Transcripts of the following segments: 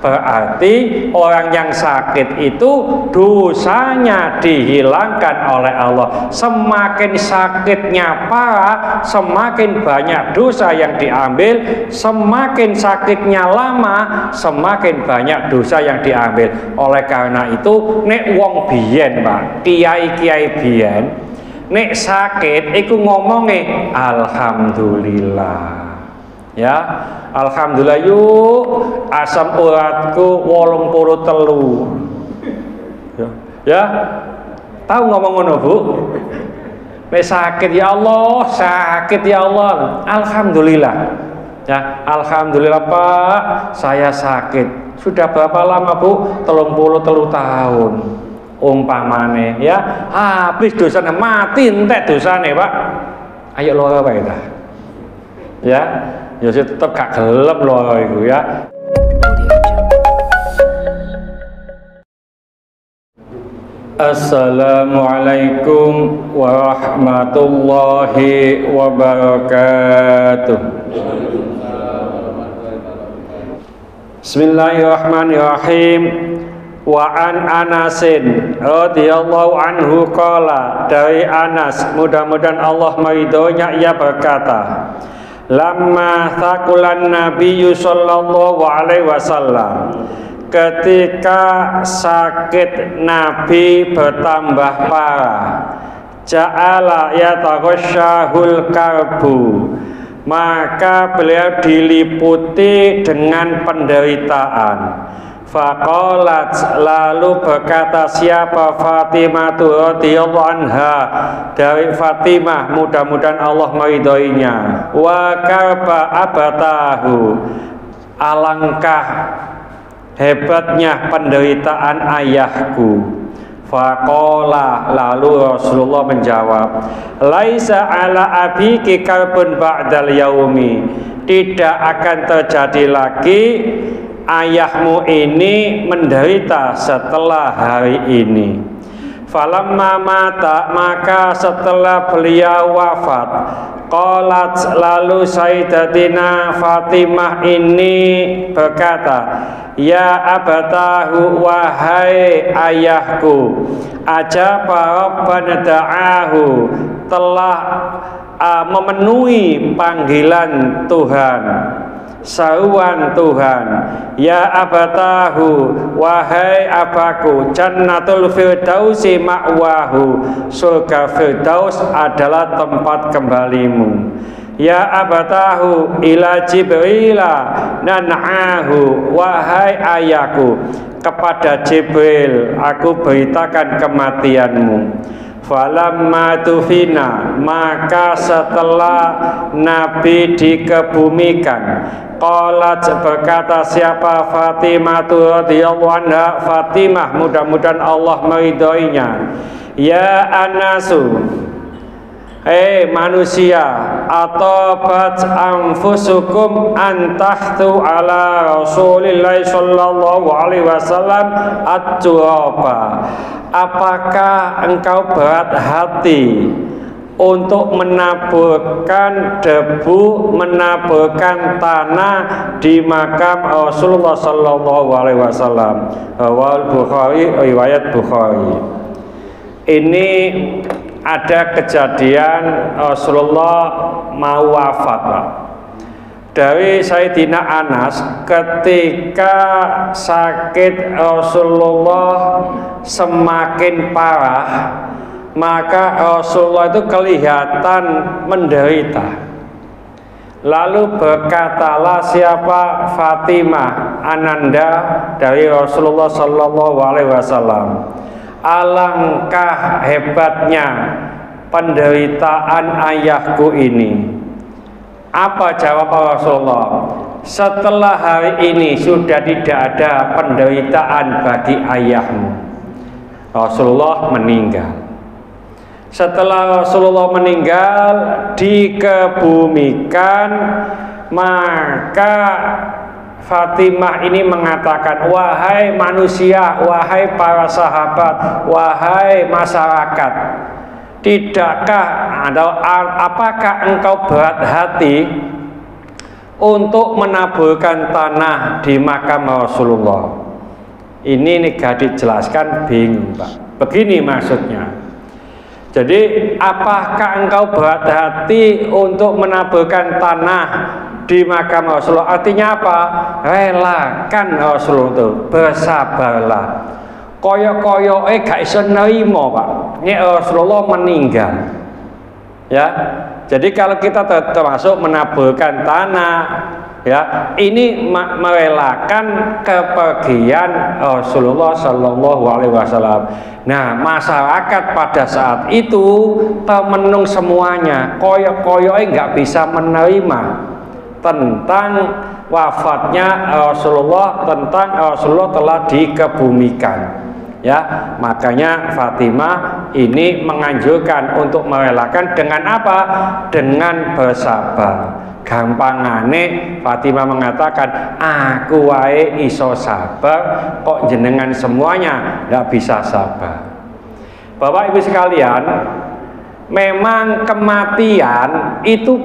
berarti orang yang sakit itu dosanya dihilangkan oleh Allah. Semakin sakitnya parah, semakin banyak dosa yang diambil. Semakin sakitnya lama, semakin banyak dosa yang diambil. Oleh karena itu, nek wong biyen, Pak, kiai-kiai biyen, nek sakit iku ngomongnya alhamdulillah. Ya, alhamdulillah yuk asam uratku 83. Ya, tahu ngomong ngono, Bu? Nek sakit ya Allah, sakit ya Allah. Alhamdulillah. Ya, alhamdulillah Pak, saya sakit. Sudah berapa lama, Bu? 33 tahun. Umpamane ya, habis dosane mati entek dosane, Pak. Ayo loro wae ta. Ya. Ya tetep gak gelem lho iku ya. Assalamualaikum warahmatullahi wabarakatuh. Bismillahirrahmanirrahim. Wa an Anasin radhiyallahu anhu qala, dari Anas, mudah-mudahan Allah meridhoinya, ia berkata, lamma thaqulan nabiyyu sallallahu alaihi wasallam, ketika sakit Nabi bertambah parah, ja'ala yataghashahul karbu, maka beliau diliputi dengan penderitaan. Faqalat, lalu berkata siapa? Fatimah radhiyallahu anha, dari Fatimah, mudah-mudahan Allah meridhoinya. Wa karba abatahu, alangkah hebatnya penderitaan ayahku. Faqala, lalu Rasulullah menjawab, laisa ala abiki karbun ba'dal yaumi, tidak akan terjadi lagi ayahmu ini menderita setelah hari ini. Falamma mata, maka setelah beliau wafat, qalat, lalu Sayyidatina Fatimah ini berkata, ya abatahu, wahai ayahku, ajaba rabbana da'ahu, telah memenuhi panggilan Tuhan, seruan Tuhan. Ya abatahu, wahai abaku, jannatul firdausi ma'wahu, surga firdaus adalah tempat kembalimu. Ya abatahu ila jibrila nan'ahu, wahai ayahku, kepada Jibril aku beritakan kematianmu. Falamma tufina, maka setelah Nabi dikebumikan, qalat, berkata siapa? Fatimah radhiyallahu anha, Fatimah, mudah-mudahan Allah meridhoinya. Ya anasu, hei manusia, atabat anfusukum antahtu ala Rasulillah sallallahu alaihi wasallam at-turaba, apakah engkau berat hati untuk menaburkan debu, menaburkan tanah di makam Rasulullah sallallahu alaihi wasallam? Bukhari, riwayat Bukhari. Ini ada kejadian Rasulullah mau wafat, Pak. Dari Sayyidina Anas, ketika sakit Rasulullah semakin parah, maka Rasulullah itu kelihatan menderita. Lalu berkatalah siapa? Fatimah, ananda dari Rasulullah sallallahu alaihi wasallam, alangkah hebatnya penderitaan ayahku ini. Apa jawab Rasulullah? Setelah hari ini sudah tidak ada penderitaan bagi ayahmu. Rasulullah meninggal. Setelah Rasulullah meninggal, dikebumikan, maka Fatimah ini mengatakan, wahai manusia, wahai para sahabat, wahai masyarakat, tidakkah atau apakah engkau berat hati untuk menaburkan tanah di makam Rasulullah. Ini gak dijelaskan, bingung Pak. Begini maksudnya. Jadi apakah engkau berhati-hati untuk menaburkan tanah di makam Rasulullah? Artinya apa? Relakan Rasulullah itu, bersabarlah. Koyo-koyo gak iso nerimo Pak. Nek Rasulullah meninggal. Ya. Jadi kalau kita termasuk menaburkan tanah, ya, ini merelakan kepergian Rasulullah Shallallahu Alaihi Wasallam. Nah, masyarakat pada saat itu temenung semuanya, koyok-koyoknya nggak bisa menerima tentang wafatnya Rasulullah, tentang Rasulullah telah dikebumikan. Ya, makanya Fatimah ini menganjurkan untuk merelakan dengan apa? Dengan bersabar. Gampangane Fatimah mengatakan, aku wae iso sabar, kok jenengan semuanya nggak bisa sabar. Bapak Ibu sekalian, memang kematian itu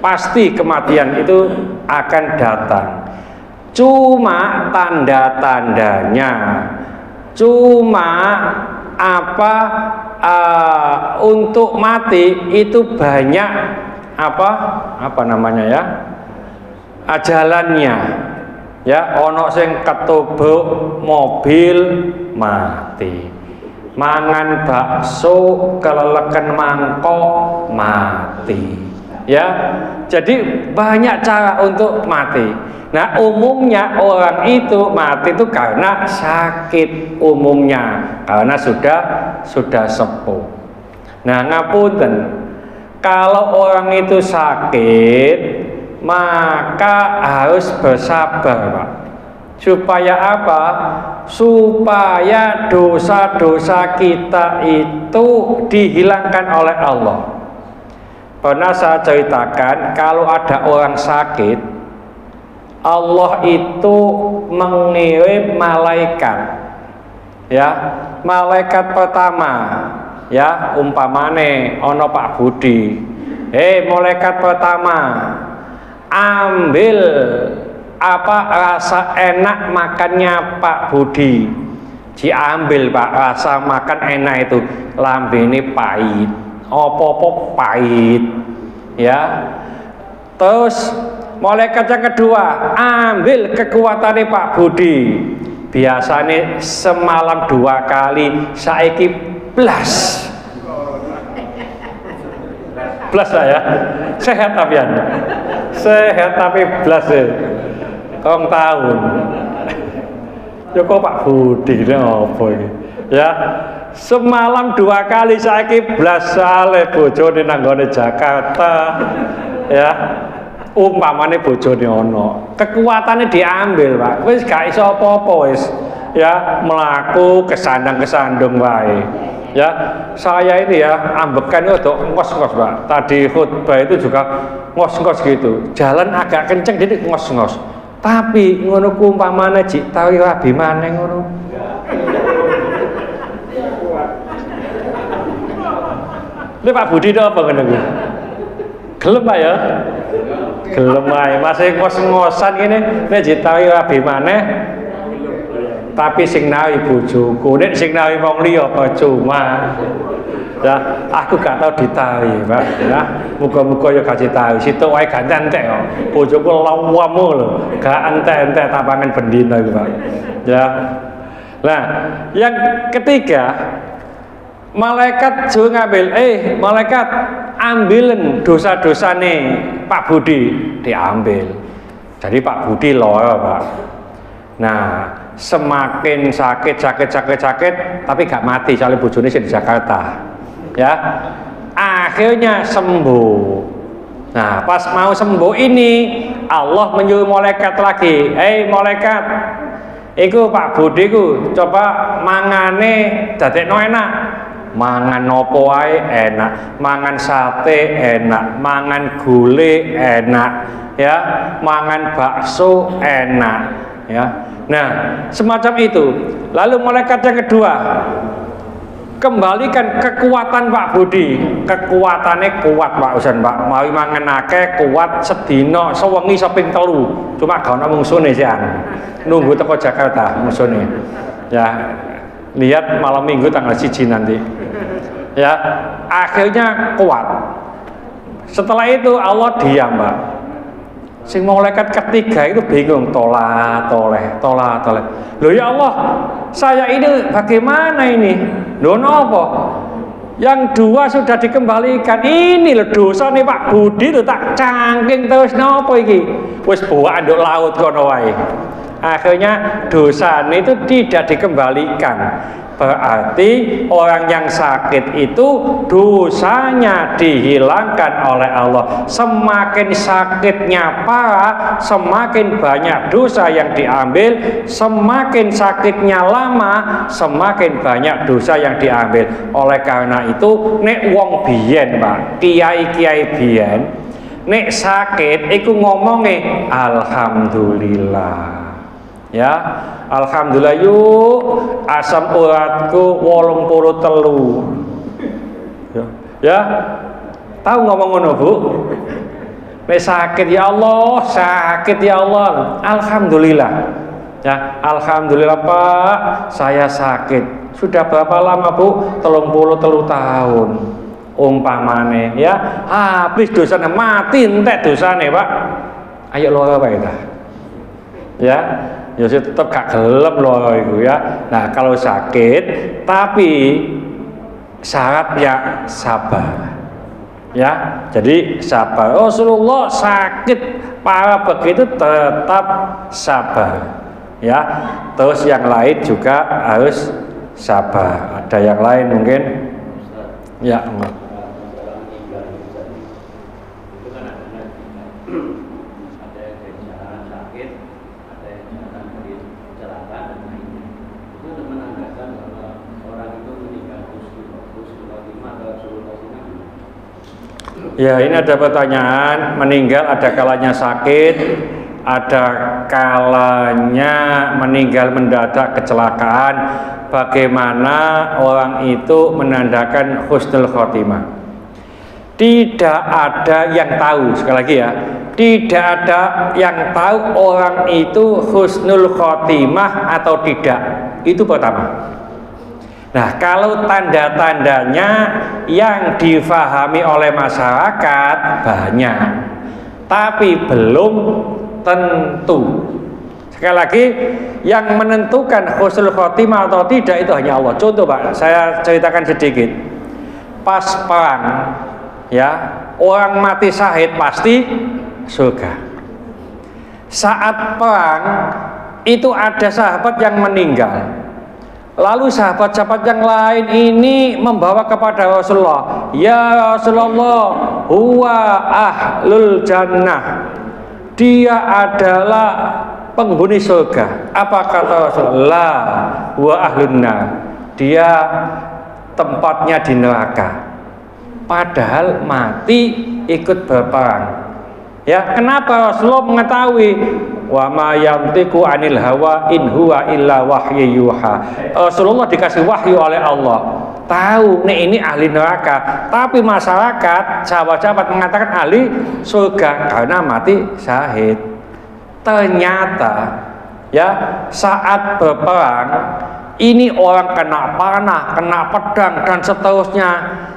pasti kematian itu akan datang. Cuma tanda-tandanya, untuk mati itu banyak apa namanya ya, jalannya ya. Ono sing ketubuk mobil mati, mangan bakso keleleken mangkok mati ya. Jadi banyak cara untuk mati. Nah, umumnya orang itu mati itu karena sakit, umumnya karena sudah sepuh. Nah, ngapunten, kalau orang itu sakit maka harus bersabar Pak. Supaya apa? Supaya dosa-dosa kita itu dihilangkan oleh Allah. Pernah saya ceritakan, kalau ada orang sakit, Allah itu mengirim malaikat, ya, malaikat pertama, ya, umpamane ono Pak Budi, malaikat pertama, ambil rasa enak makannya Pak Budi, diambil Pak, rasa makan enak itu, lambene pahit, opo-opo pahit, ya. Terus malaikat yang kedua, ambil kekuatannya Pak Budi, biasanya semalam 2 kali, saiki blas lah ya, sehat tapi blas ya, kong tahun ya kok Pak Budi ini apa ini ya, semalam 2 kali saiki blas, sale bojone nanggone Jakarta ya, umpamane bojone ono, kekuatannya diambil Pak, wis gak iso apa-apa wis ya, melaku kesandang-kesandung wae ya. Saya ini ya ambekan itu ngos-ngos Pak, tadi khutbah itu juga ngos-ngos gitu, jalan agak kenceng jadi ngos-ngos, tapi ngono ku umpamane jik tawi rabi maneh ngono. Ini Pak Budi itu apa ngono ku? Gelem Pak ya? Gelem ae, masih ngos-ngosan ngene, nek ditawi rabi maneh. Tapi sing nawi bojoku, nek sing nawi wong liya percuma. Ya, aku gak tau ditawi, Pak. Ya, muga-muga ya gak ditawi. Situ wae gak entek kok. Bojoku lawamu lho, gak entek-entek tapangan bendina iku, Pak. Ya. Nah, yang ketiga, malaikat juga ngambil, malaikat ambilin dosa-dosane Pak Budi, diambil. Jadi Pak Budi lara, Pak. Nah, semakin sakit, tapi gak mati, soalnya bojone di Jakarta. Ya, akhirnya sembuh. Nah, pas mau sembuh ini, Allah menyuruh malaikat lagi, malaikat, iku Pak Budi ku coba mangane dadekno enak. Mangan nopo wae enak, mangan sate enak, mangan gulai enak, ya, mangan bakso enak, ya. Nah, semacam itu. Lalu malaikat yang kedua, dikembalikan kekuatan Pak Budi, kekuatannya kuat Pak Usan Pak, mau mangenake kuat sedina sewengi seping telu, cuma gak ono mungsune sih nunggu teko Jakarta musone ya, lihat malam minggu tanggal 1 nanti ya, akhirnya kuat. Setelah itu Allah diam Pak, sing malaikat ketiga itu bingung, tolah toleh. Loh ya Allah, saya ini bagaimana ini, loh apa yang dua sudah dikembalikan, ini loh dosa nih Pak Budi tuh tak cangking terus nopo iki wis bawa anduk laut kono wae. Akhirnya dosa itu tidak dikembalikan, berarti orang yang sakit itu dosanya dihilangkan oleh Allah. Semakin sakitnya parah, semakin banyak dosa yang diambil. Semakin sakitnya lama, semakin banyak dosa yang diambil. Oleh karena itu nek wong biyen Pak, kiai-kiai biyen nek sakit iku ngomongnya alhamdulillah ya, alhamdulillah yuk asam uratku 83 ya, tahu ngomong ngono Bu, nek sakit ya Allah, sakit ya Allah, alhamdulillah ya, alhamdulillah Pak saya sakit sudah berapa lama Bu, 33 tahun umpamane ya, habis dosanya mati entek dosane Pak, ayo loro wae ta ya, ya tetap gak gelem loh itu ya. Nah kalau sakit tapi syaratnya sabar ya, jadi sabar. Rasulullah sakit parah begitu tetap sabar ya. Terus yang lain juga harus sabar. Ada yang lain mungkin ya. Ya ini ada pertanyaan, meninggal ada kalanya sakit, ada kalanya meninggal mendadak kecelakaan, bagaimana orang itu menandakan husnul khotimah? Tidak ada yang tahu, sekali lagi ya, tidak ada yang tahu orang itu husnul khotimah atau tidak, itu pertama. Nah kalau tanda-tandanya yang difahami oleh masyarakat banyak, tapi belum tentu. Sekali lagi, yang menentukan husnul khotimah atau tidak itu hanya Allah. Contoh Pak, saya ceritakan sedikit. Pas perang, ya orang mati syahid pasti surga. Saat perang itu ada sahabat yang meninggal. Lalu sahabat-sahabat yang lain ini membawa kepada Rasulullah, ya Rasulullah, huwa ahlul jannah, dia adalah penghuni surga. Apa kata Rasulullah? Huwa ahlun nar, dia tempatnya di neraka. Padahal mati ikut berperang. Ya, kenapa Rasulullah mengetahui? Wa ma yantiqu anil hawa in huwa illa wahyu yuha. Rasulullah dikasih wahyu oleh Allah, tahu nih ini ahli neraka, tapi masyarakat sahabat-sahabat mengatakan ahli surga karena mati syahid. Ternyata ya saat berperang ini orang kena panah, kena pedang dan seterusnya,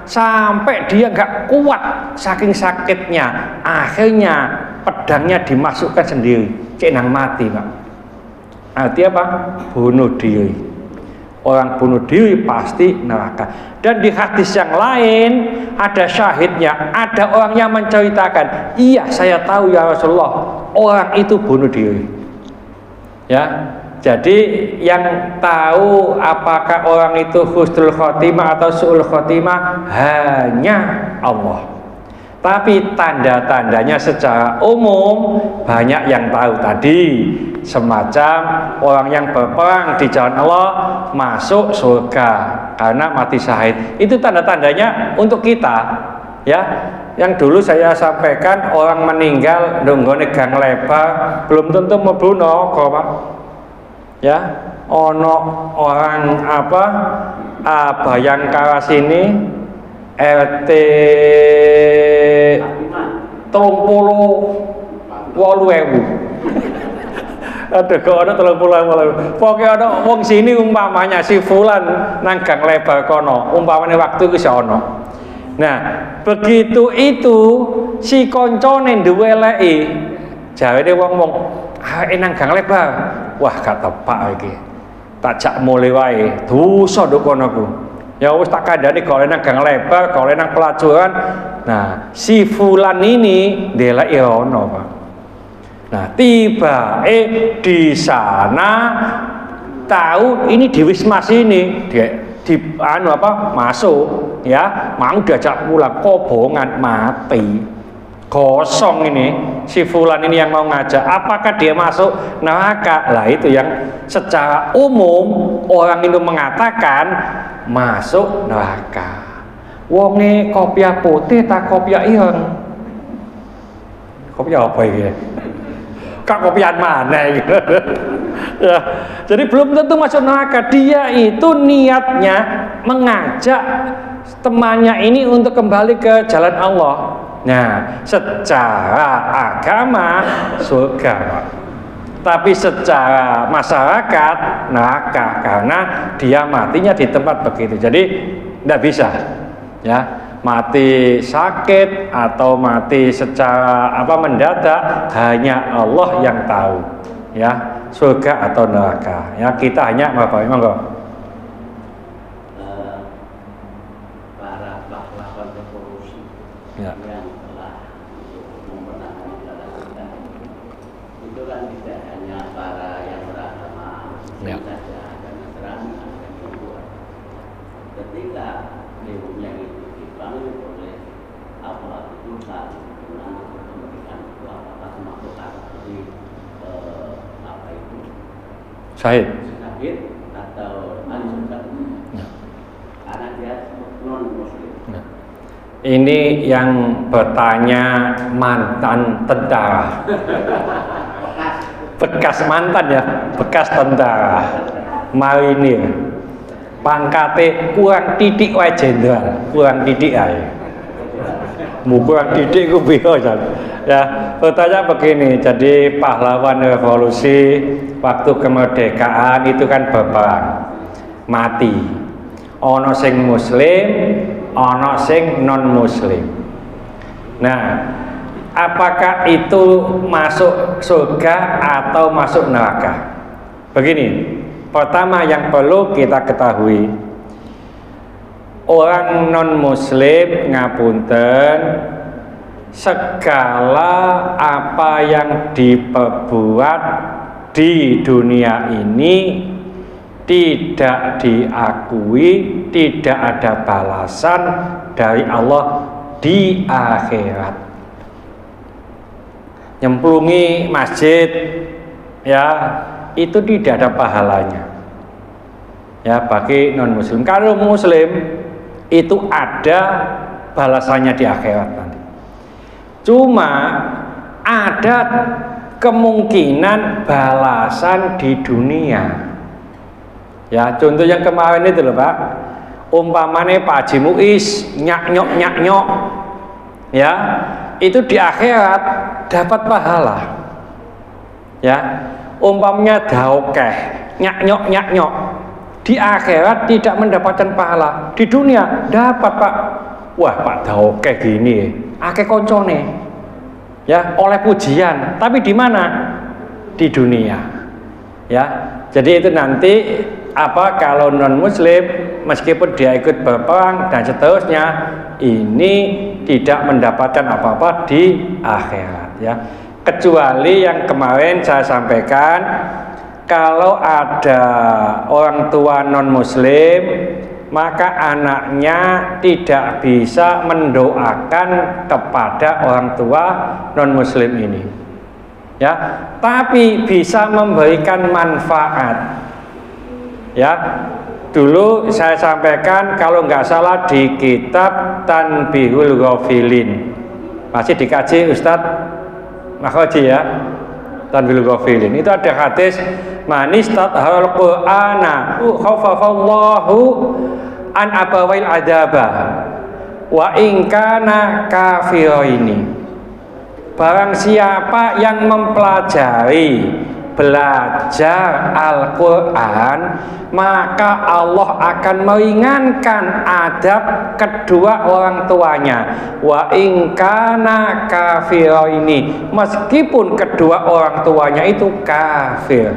sampai dia nggak kuat saking sakitnya, akhirnya pedangnya dimasukkan sendiri, cek nang mati Pak. Artinya apa? Bunuh diri. Orang bunuh diri pasti neraka. Dan di hadis yang lain ada syahidnya, ada orang yang menceritakan, iya saya tahu ya Rasulullah, orang itu bunuh diri. Ya. Jadi yang tahu apakah orang itu husnul khotimah atau su'ul khotimah hanya Allah. Tapi tanda-tandanya secara umum banyak yang tahu tadi, semacam orang yang berperang di jalan Allah masuk surga karena mati syahid. Itu tanda-tandanya untuk kita ya. Yang dulu saya sampaikan, orang meninggal nunggone gang lebar belum tentu mlebu neraka Pak. Ya, ono orang apa Bayangkara sini RT 38.000. Aduh, kok ada 38.000. Pokoknya ada wong sini umpamanya si fulan nang gang lebar kono, umpamanya waktu itu ono. Nah, begitu itu si koncone duwe eleke. Jawene wong-wong, nang gang lebar. Wah, gak tepak iki. Tak jak mulai wae. Dosa nduk kono ku. Ya wis tak kandhani kok nang gang lebar, kok nang pelacuran. Nah, si fulan ini ndeleki ono, Pak. Nah, tiba di sana tahu ini di Wismas ini di anu apa masuk ya, mau diajak pulang kobongan mati. Kosong ini si fulan ini yang mau ngajak, apakah dia masuk neraka? Lah itu yang secara umum orang itu mengatakan masuk neraka. Wonge kopiah putih tak kopiah ireng. Kopiah apa ini? Kak kopian mana gitu. Ya, jadi belum tentu masuk neraka. Dia itu niatnya mengajak temannya ini untuk kembali ke jalan Allah. Nah, secara agama surga, Pak. Tapi secara masyarakat neraka karena dia matinya di tempat begitu. Jadi tidak bisa, ya, mati sakit atau mati secara mendadak hanya Allah yang tahu, ya, surga atau neraka. Ya, kita hanya apa? Monggo. Para pahlawan revolusi Ya. yang telah memenangkan kita itu kan tidak hanya para yang beragama Ya. saja, ada Nasrani, ada Hindu. Ketika ilmunya itu dibangun oleh aparat Tuhan dengan kemerdekaan itu apakah termasuk di apa itu Syahid. syahid atau ahli surga? Ya. Karena dia non muslim. Ya. Ini yang bertanya mantan tentara. Bekas mantan ya, bekas tentara, marinir. Pangkate kurang titik wae jenderal, kurang titik ae. Kurang titik ku biyo ya. Bertanya begini, jadi pahlawan revolusi waktu kemerdekaan itu kan berperang, mati. Ono sing muslim, ono sing non muslim. Nah, apakah itu masuk surga atau masuk neraka? Begini, pertama yang perlu kita ketahui, orang non muslim ngapunten, segala apa yang diperbuat di dunia ini tidak diakui, tidak ada balasan dari Allah di akhirat. Nyemplungi masjid ya, itu tidak ada pahalanya ya bagi non muslim. Kalau muslim itu ada balasannya di akhirat nanti. Cuma ada kemungkinan balasan di dunia. Ya, contoh yang kemarin itu loh Pak, umpamanya Pak Haji Muiz nyak-nyok ya, itu di akhirat dapat pahala ya. Umpamanya daokeh nyak-nyok di akhirat tidak mendapatkan pahala, di dunia dapat Pak. Wah Pak daokeh gini akeh koncone ya, oleh pujian, tapi di mana? Di dunia ya. Jadi itu nanti kalau non muslim meskipun dia ikut berperang dan seterusnya, ini tidak mendapatkan apa-apa di akhirat ya. Kecuali yang kemarin saya sampaikan, kalau ada orang tua non muslim maka anaknya tidak bisa mendoakan kepada orang tua non muslim ini ya, tapi bisa memberikan manfaat ya. Dulu saya sampaikan kalau nggak salah di kitab Tanbihul Ghafilin, masih dikaji Ustadz Makhoji ya, Tanbihul Ghafilin itu ada hadis, manis tathal Qur'ana khafafallahu an abawail adaba wa in kana kafiraini. Barang siapa yang mempelajari, belajar Al-Quran, maka Allah akan meringankan adab kedua orang tuanya. Wa in kana kafiraini, meskipun kedua orang tuanya itu kafir.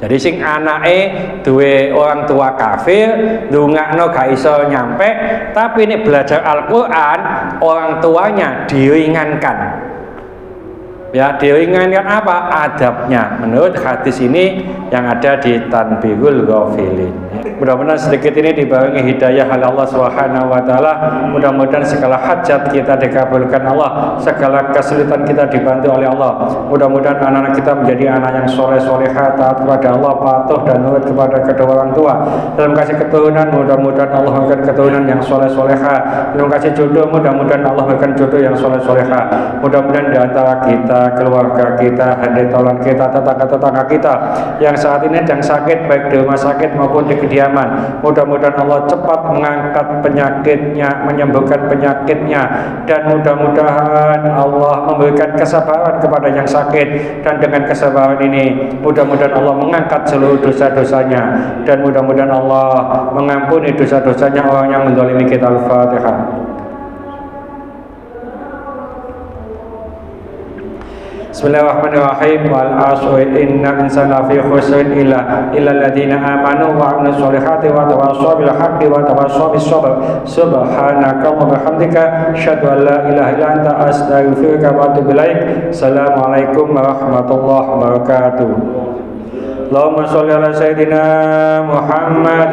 Jadi sing anake duwe orang tua kafir, ndongakno gak iso nyampe, tapi ini belajar Al-Quran, orang tuanya diringankan. Ya, diringankan apa? Adabnya. Menurut hadis ini yang ada di Tanbihul Ghafilin. Mudah-mudahan sedikit ini dibarengi hidayah oleh Allah Subhanahu wa taala. Mudah-mudahan segala hajat kita dikabulkan Allah, segala kesulitan kita dibantu oleh Allah. Mudah-mudahan anak-anak kita menjadi anak yang soleh-solehah, taat kepada Allah, patuh dan nurut kepada kedua orang tua. Dalam kasih keturunan, mudah-mudahan Allah memberikan keturunan yang soleh-solehah. Dalam kasih jodoh, mudah-mudahan Allah memberikan jodoh yang soleh-solehah. Mudah-mudahan di antara kita, keluarga kita, hadirin taulan kita, tetangga-tetangga kita yang saat ini sedang sakit, baik di rumah sakit maupun di kediaman, mudah-mudahan Allah cepat mengangkat penyakitnya, menyembuhkan penyakitnya, dan mudah-mudahan Allah memberikan kesabaran kepada yang sakit, dan dengan kesabaran ini mudah-mudahan Allah mengangkat seluruh dosa-dosanya, dan mudah-mudahan Allah mengampuni dosa-dosanya orang yang menzalimi kita. Al-Fatihah. Bismillahirrahmanirrahim. Wal 'asri innal insana fi khusrin illa alladziina aamanu wa 'amilus sholihati wa tawassaw bil haqqi wa tawassaw bis sabr. Subhanaka wa bihamdika asyhadu an la ilaha illa anta astaghfiruka wa atubu ilaik. Assalamualaikum warahmatullahi wabarakatuh. Allahumma sholli ala sayyidina Muhammad.